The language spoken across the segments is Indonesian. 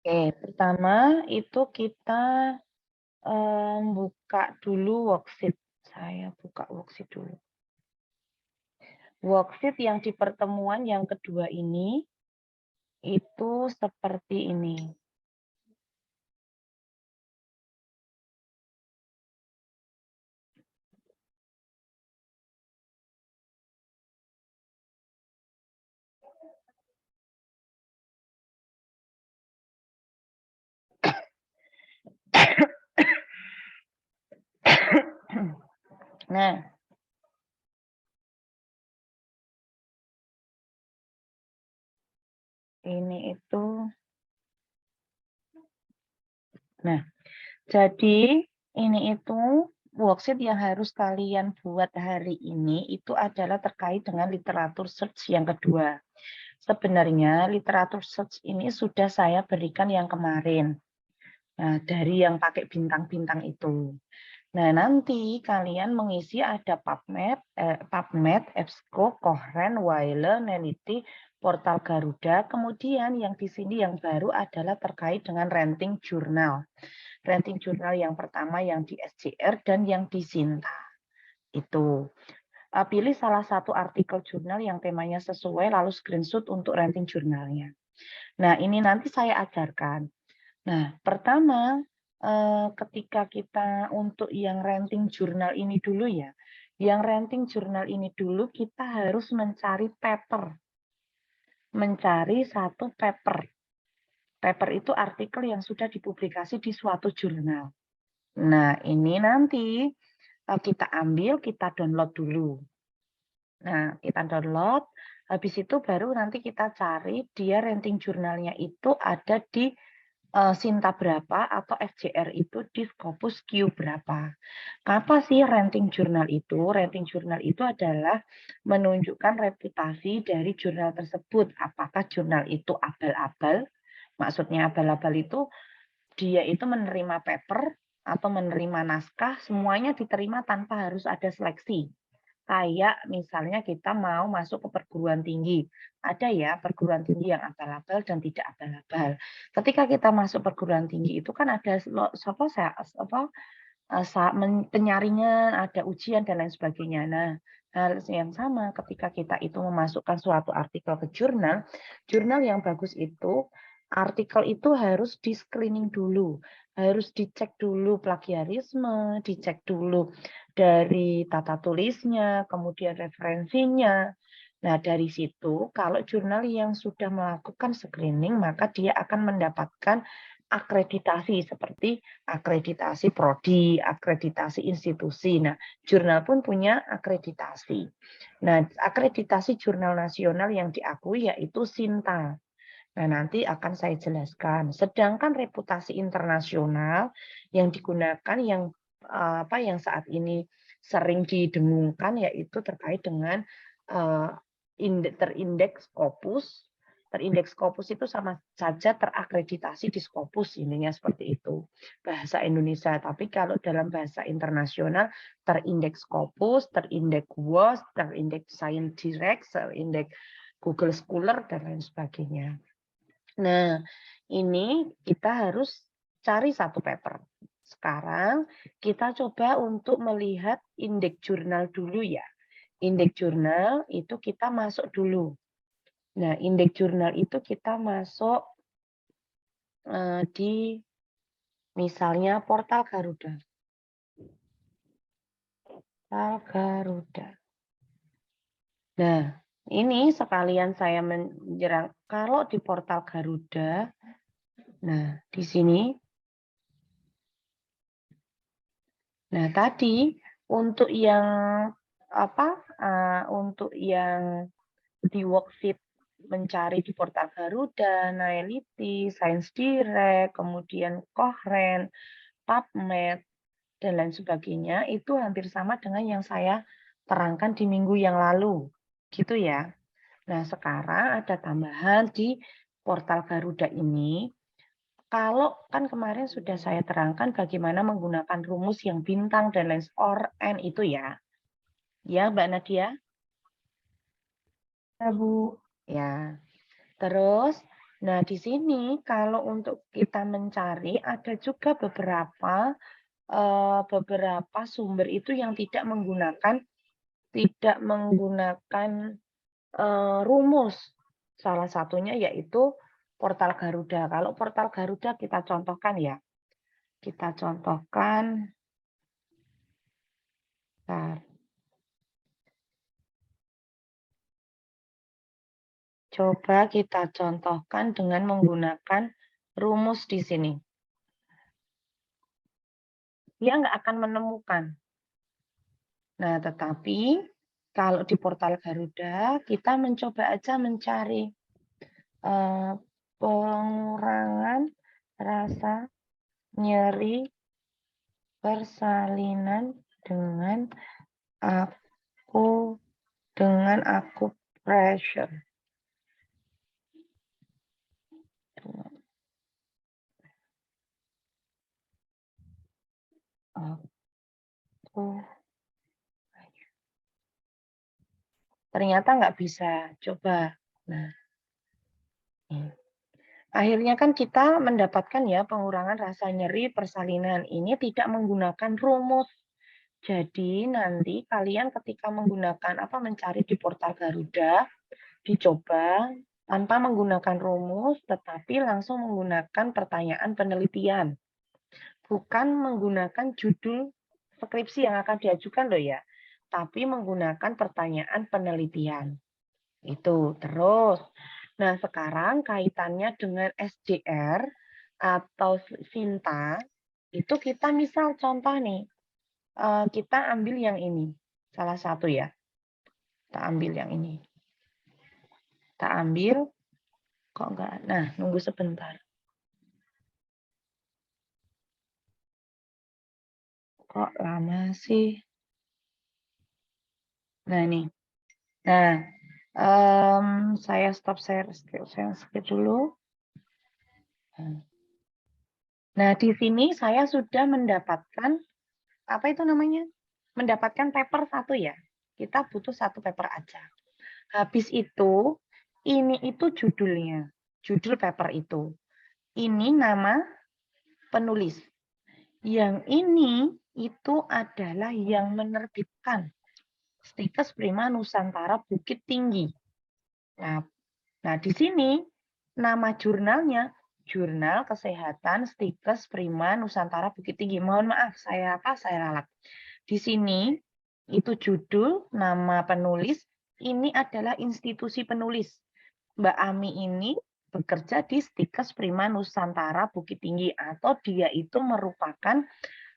Oke, pertama itu kita buka dulu worksheet. Saya buka worksheet dulu. Worksheet yang di pertemuan yang kedua ini, itu seperti ini. Nah, ini itu. Nah, jadi ini itu worksheet yang harus kalian buat hari ini itu adalah terkait dengan literatur search yang kedua. Sebenarnya literatur search ini sudah saya berikan yang kemarin. Nah, dari yang pakai bintang-bintang itu. Nah, nanti kalian mengisi ada PubMed, EBSCO, Cochrane, Wiley, Neliti, Portal Garuda. Kemudian yang di sini yang baru adalah terkait dengan ranting jurnal. Ranting jurnal yang pertama yang di SJR dan yang di Sinta. Itu. Pilih salah satu artikel jurnal yang temanya sesuai, lalu screenshot untuk ranting jurnalnya. Nah, ini nanti saya ajarkan. Nah, pertama, ketika kita untuk yang ranting jurnal ini dulu ya, yang ranting jurnal ini dulu kita harus mencari paper. Mencari satu paper. Paper itu artikel yang sudah dipublikasi di suatu jurnal. Nah, ini nanti kita ambil, kita download dulu. Nah, kita download, habis itu baru nanti kita cari dia ranting jurnalnya itu ada di Sinta berapa atau FJR itu di Scopus Q berapa. Apa sih ranting jurnal itu? Ranting jurnal itu adalah menunjukkan reputasi dari jurnal tersebut. Apakah jurnal itu abal-abal? Maksudnya abal-abal itu dia itu menerima paper atau menerima naskah, semuanya diterima tanpa harus ada seleksi. Kayak misalnya kita mau masuk ke perguruan tinggi. Ada ya perguruan tinggi yang abal-abal dan tidak abal-abal. Ketika kita masuk perguruan tinggi itu kan ada penyaringan, ada ujian dan lain sebagainya. Nah, hal yang sama ketika kita itu memasukkan suatu artikel ke jurnal, jurnal yang bagus itu artikel itu harus di-screening dulu, harus dicek dulu plagiarisme, dicek dulu dari tata tulisnya, kemudian referensinya. Nah, dari situ kalau jurnal yang sudah melakukan screening, maka dia akan mendapatkan akreditasi seperti akreditasi prodi, akreditasi institusi. Nah, jurnal pun punya akreditasi. Nah, akreditasi jurnal nasional yang diakui yaitu SINTA. Nah, nanti akan saya jelaskan. Sedangkan reputasi internasional yang digunakan yang saat ini sering didengungkan yaitu terkait dengan terindeks Scopus. Terindeks Scopus itu sama saja terakreditasi di Scopus, intinya seperti itu. Bahasa Indonesia, tapi kalau dalam bahasa internasional terindeks Scopus, terindeks WOS, terindeks Science Direct, terindeks Google Scholar dan lain sebagainya. Nah, ini kita harus cari satu paper. Sekarang kita coba untuk melihat indeks jurnal dulu ya. Indeks jurnal itu kita masuk dulu. Nah, indeks jurnal itu kita masuk di misalnya portal Garuda. Portal Garuda. Nah, ini sekalian saya menyerang kalau di portal Garuda. Nah, di sini. Nah, tadi untuk yang untuk yang di worksheet mencari di portal Garuda, Nailiti, Science Direct, kemudian Cochrane, PubMed, dan lain sebagainya, itu hampir sama dengan yang saya terangkan di minggu yang lalu. Gitu ya. Nah, sekarang ada tambahan di portal Garuda ini. Kalau kan kemarin sudah saya terangkan bagaimana menggunakan rumus yang bintang dan lain or n itu ya. Ya, Mbak Nadia? Ya, Bu. Ya. Terus Nah, di sini kalau untuk kita mencari ada juga beberapa sumber itu yang tidak menggunakan rumus. Salah satunya yaitu portal Garuda. Kalau portal Garuda kita contohkan ya. Kita contohkan, bentar. Coba kita contohkan dengan menggunakan rumus di sini. Dia nggak akan menemukan. Nah, tetapi kalau di portal Garuda, kita mencoba aja mencari pengurangan rasa nyeri persalinan dengan acupressure. Ternyata nggak bisa. Coba. Nah, akhirnya kan kita mendapatkan ya pengurangan rasa nyeri persalinan. Ini tidak menggunakan rumus. Jadi nanti kalian ketika mencari di portal Garuda, dicoba tanpa menggunakan rumus, tetapi langsung menggunakan pertanyaan penelitian. Bukan menggunakan judul skripsi yang akan diajukan loh ya, tapi menggunakan pertanyaan penelitian. Itu terus. Nah, sekarang kaitannya dengan SJR atau Sinta, itu kita misal contoh nih, kita ambil yang ini, salah satu ya. Kita ambil yang ini. Kita ambil, kok enggak? Nah, nunggu sebentar. Kok lama sih? Nah, ini. Nah, saya stop share dulu. Nah, di sini saya sudah mendapatkan, apa itu namanya? Mendapatkan paper satu ya. Kita butuh satu paper aja. Habis itu, ini itu judulnya. Judul paper itu. Ini nama penulis. Yang ini itu adalah yang menerbitkan. Stikes Prima Nusantara Bukit Tinggi. Nah, di sini nama jurnalnya Jurnal Kesehatan Stikes Prima Nusantara Bukit Tinggi. Mohon maaf, saya ralat. Di sini itu judul, nama penulis, ini adalah institusi penulis. Mbak Ami ini bekerja di Stikes Prima Nusantara Bukit Tinggi atau dia itu merupakan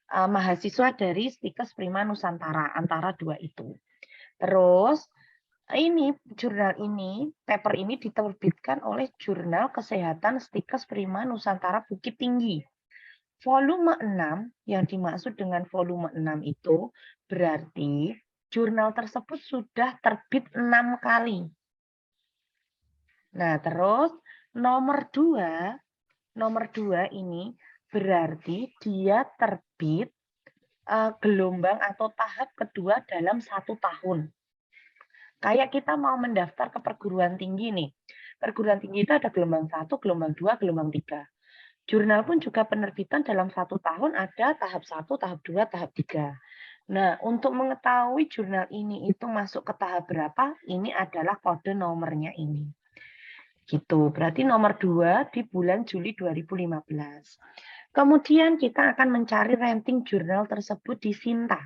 mahasiswa dari Stikes Prima Nusantara, antara dua itu. Terus ini jurnal ini, paper ini diterbitkan oleh Jurnal Kesehatan Stikes Prima Nusantara Bukit Tinggi. Volume 6, yang dimaksud dengan volume 6 itu berarti jurnal tersebut sudah terbit 6 kali. Nah, terus nomor 2 ini berarti dia terbit gelombang atau tahap kedua dalam 1 tahun. Kayak kita mau mendaftar ke perguruan tinggi nih. Perguruan tinggi itu ada gelombang 1, gelombang 2, gelombang 3. Jurnal pun juga penerbitan dalam 1 tahun ada tahap 1, tahap 2, tahap 3. Nah, untuk mengetahui jurnal ini itu masuk ke tahap berapa, ini adalah kode nomornya ini. Gitu. Berarti nomor 2 di bulan Juli 2015. Kemudian kita akan mencari ranting jurnal tersebut di Sinta.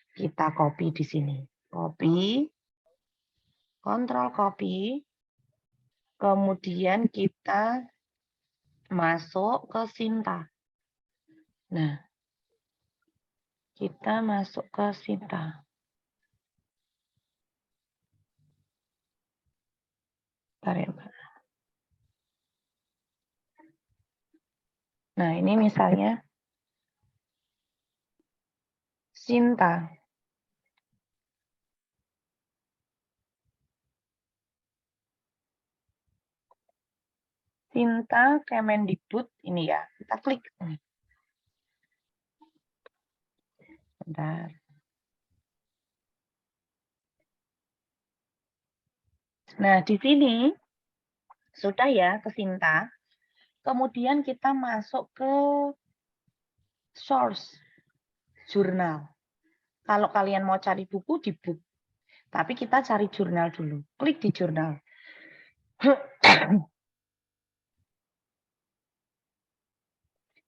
Kita copy di sini. Copy, Ctrl copy, kemudian kita masuk ke Sinta. Nah, kita masuk ke Sinta. Bentar ya, Mbak. Nah, ini misalnya Sinta. Sinta Kemendikbud ini ya. Kita klik. Bentar. Nah, di sini Sudah ya ke Sinta. Kemudian kita masuk ke source, jurnal. Kalau kalian mau cari buku, di book. Tapi kita cari jurnal dulu. Klik di jurnal.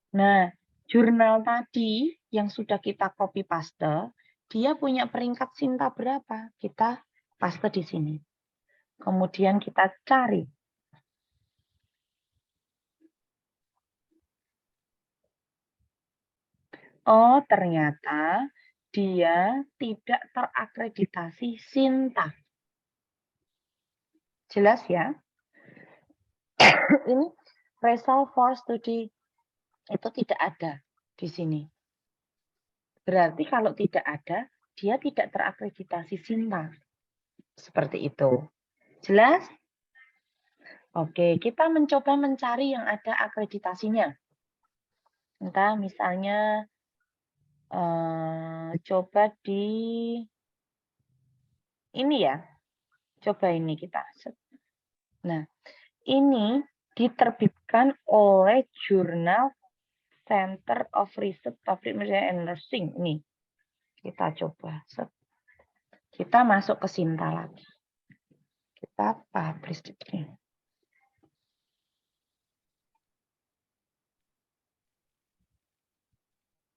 Nah, jurnal tadi yang sudah kita copy paste, dia punya peringkat Sinta berapa? Kita paste di sini. Kemudian kita cari. Oh, ternyata dia tidak terakreditasi Sinta. Jelas ya? Ini result for study itu tidak ada di sini. Berarti kalau tidak ada, dia tidak terakreditasi Sinta. Seperti itu. Jelas? Oke, kita mencoba mencari yang ada akreditasinya. Entah misalnya coba di ini ya. Coba ini kita. Nah, ini diterbitkan oleh jurnal Center of Research Public and Nursing. Ini kita coba. Kita masuk ke Sinta lagi. Kita publish di sini.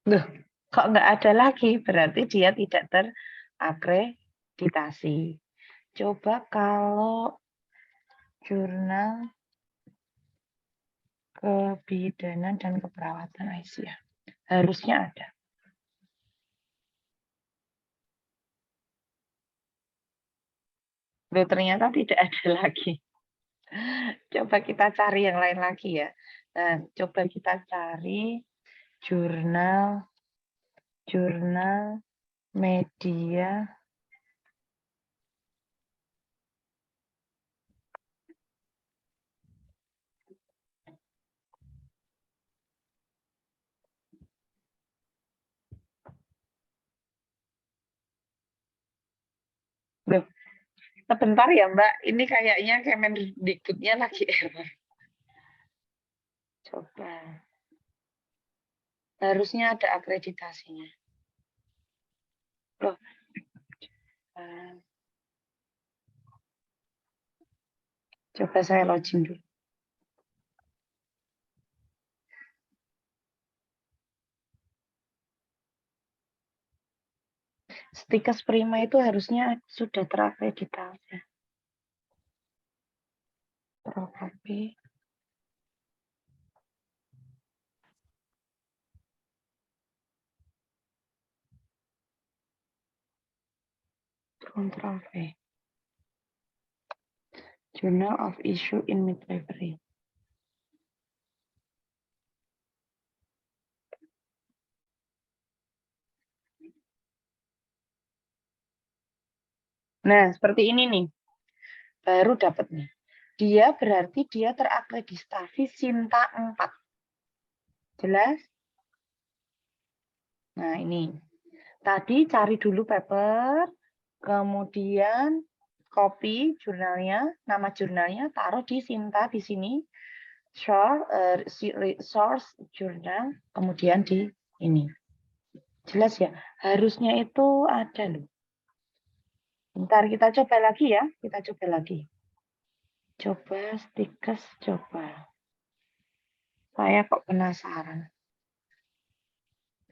Loh, kok nggak ada lagi? Berarti dia tidak terakreditasi. Coba kalau jurnal kebidanan dan keperawatan Aisyah. Harusnya ada. Loh, ternyata tidak ada lagi. Coba kita cari yang lain lagi ya. Nah, coba kita cari jurnal media Loh, sebentar ya Mbak, ini kayaknya Kemendikbudnya lagi error. Coba. Harusnya ada akreditasinya. Loh. Coba saya login dulu. Stikes Prima itu harusnya sudah terakreditasi. Prokopi. Ctrl V. Journal of Issue in Midwifery. Nah, seperti ini nih. Baru dapat nih. Dia berarti dia terakreditasi Sinta 4. Jelas? Nah, ini. Tadi cari dulu paper, kemudian copy jurnalnya, nama jurnalnya, taruh di Sinta di sini. Source jurnal, kemudian di ini. Jelas ya? Harusnya itu ada loh. Bentar, kita coba lagi ya. Kita coba lagi. Coba Stikes, coba. Saya kok penasaran.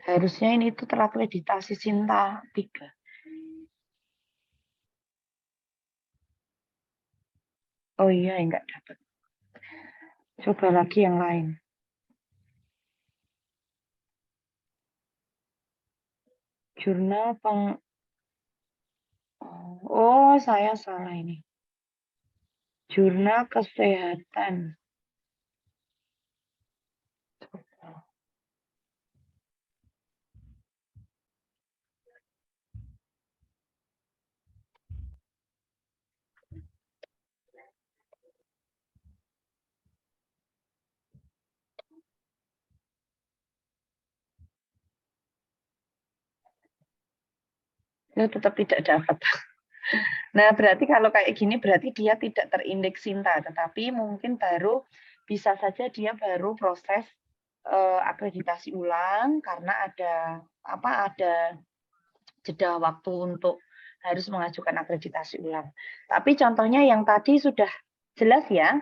Harusnya ini tuh terakreditasi Sinta 3. Oh iya, enggak dapat. Coba lagi yang lain. Jurnal Oh, saya salah ini. Jurnal kesehatan. Ya, tetap tidak dapat. Nah, berarti kalau kayak gini berarti dia tidak terindeks Sinta, tetapi mungkin baru bisa saja dia baru proses akreditasi ulang karena ada jeda waktu untuk harus mengajukan akreditasi ulang. Tapi contohnya yang tadi sudah jelas ya.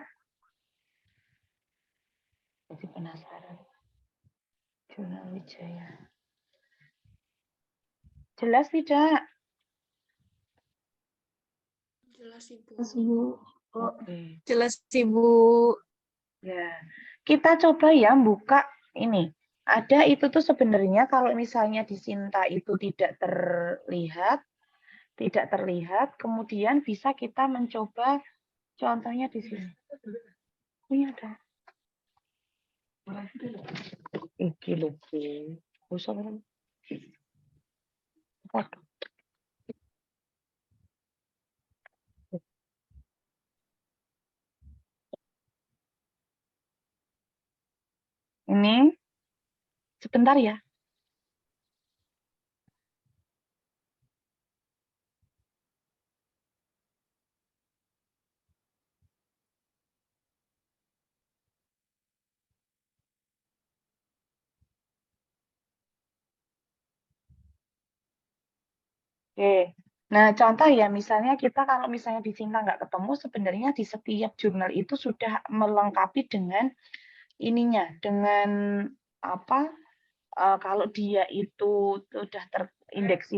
Jadi penasaran. Jurnal Wijaya. Jelas tidak? Jelas, Ibu. Oke. Jelas, Ibu. Ya, kita coba ya buka ini. Ada itu tuh sebenarnya kalau misalnya di Sinta itu tidak terlihat, kemudian bisa kita mencoba contohnya di sini. Ini ada. Iki lho, usah kan. Ini sebentar ya. Oke. Nah, contoh ya, misalnya kita kalau misalnya di Sinta nggak ketemu, sebenarnya di setiap jurnal itu sudah melengkapi dengan ininya, dengan apa? Kalau dia itu sudah terindeks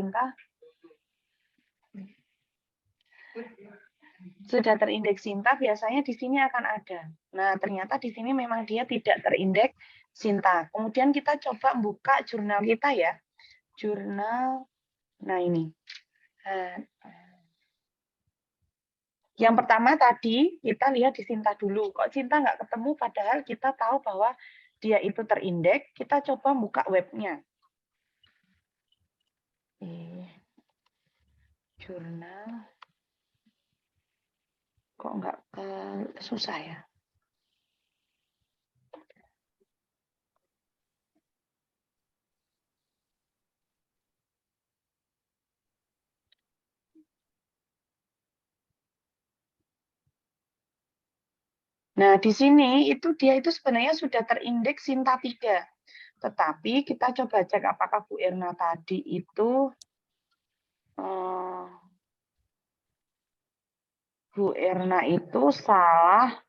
Sinta, biasanya di sini akan ada. Nah, ternyata di sini memang dia tidak terindeks Sinta. Kemudian kita coba buka jurnal kita ya. Jurnal, nah ini. Yang pertama tadi kita lihat di Sinta dulu. Kok Sinta nggak ketemu padahal kita tahu bahwa dia itu terindeks. Kita coba buka webnya. Jurnal. Kok nggak susah ya? Nah, di sini dia itu sebenarnya sudah terindeks Sinta 3. Tetapi kita coba cek apakah Bu Erna tadi itu Bu Erna itu salah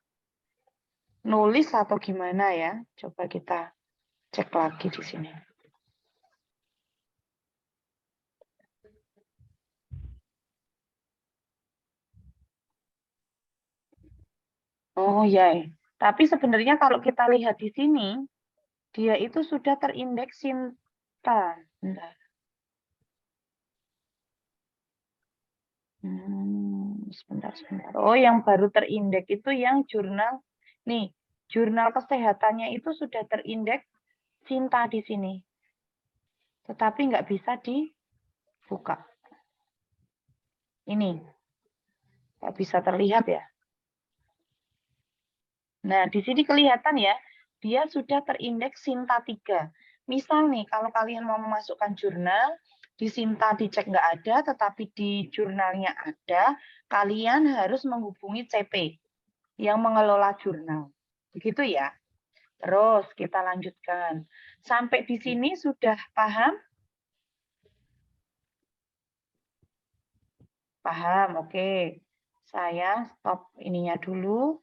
nulis atau gimana ya? Coba kita cek lagi di sini. Oh ya, tapi sebenarnya kalau kita lihat di sini, dia itu sudah terindeks Sinta. Bentar. Sebentar. Oh, yang baru terindeks itu yang jurnal. Nih, jurnal kesehatannya itu sudah terindeks Sinta di sini. Tetapi nggak bisa dibuka. Ini. Nggak bisa terlihat ya. Nah, di sini kelihatan ya, dia sudah terindeks Sinta 3. Misal nih, kalau kalian mau memasukkan jurnal, di Sinta dicek nggak ada, tetapi di jurnalnya ada, kalian harus menghubungi CP yang mengelola jurnal. Begitu ya. Terus kita lanjutkan. Sampai di sini sudah paham? Paham, oke. Saya stop ininya dulu.